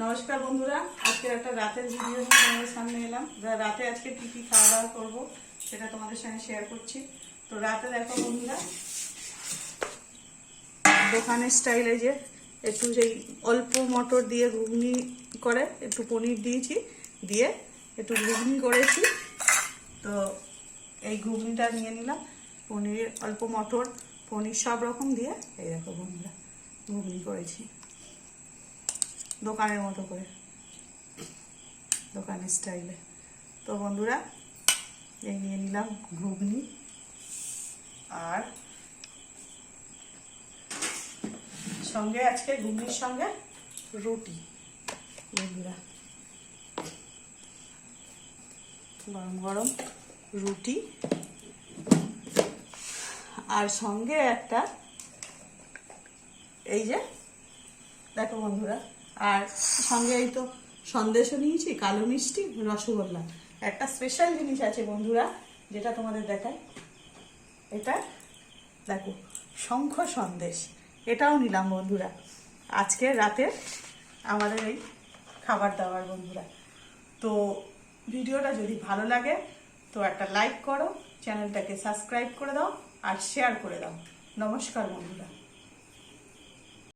নমস্কার বন্ধুরা, আজকে একটা রাতের ভিডিও নিয়ে তোমাদের সামনে এলাম। রাতে আজকে কি কি খাওয়া দাওয়া করবো সেটা তোমাদের সঙ্গে শেয়ার করছি। তো রাতে দেখো বন্ধুরা, দোকানের স্টাইলে যে একটু সেই অল্প মটর দিয়ে ঘুগনি করে, একটু পনির দিয়েছি, দিয়ে একটু ঘুগনি করেছি। তো এই ঘুগনিটা নিয়ে নিলাম, পনির অল্প মটর পনির সব রকম দিয়ে এই দেখো বন্ধুরা ঘুগনি করেছি দোকানের মতো করে, দোকানের স্টাইলে। তো বন্ধুরা এই নিয়ে নিলাম ঘুগনি, আর সঙ্গে আজকে ঘুগনির সঙ্গে রুটি বন্ধুরা, গরম গরম রুটি, আর সঙ্গে একটা এই যে দেখো বন্ধুরা, আর সঙ্গে এই তো সন্দেশও নিয়েছি, কালো মিষ্টি, রসগোল্লা। একটা স্পেশাল জিনিস আছে বন্ধুরা, যেটা তোমাদের দেখায়। এটা দেখো, শঙ্খ সন্দেশ, এটাও নিলাম বন্ধুরা আজকে রাতে আমাদের এই খাবার দাবার বন্ধুরা। তো ভিডিওটা যদি ভালো লাগে তো একটা লাইক করো, চ্যানেলটাকে সাবস্ক্রাইব করে দাও আর শেয়ার করে দাও। নমস্কার বন্ধুরা।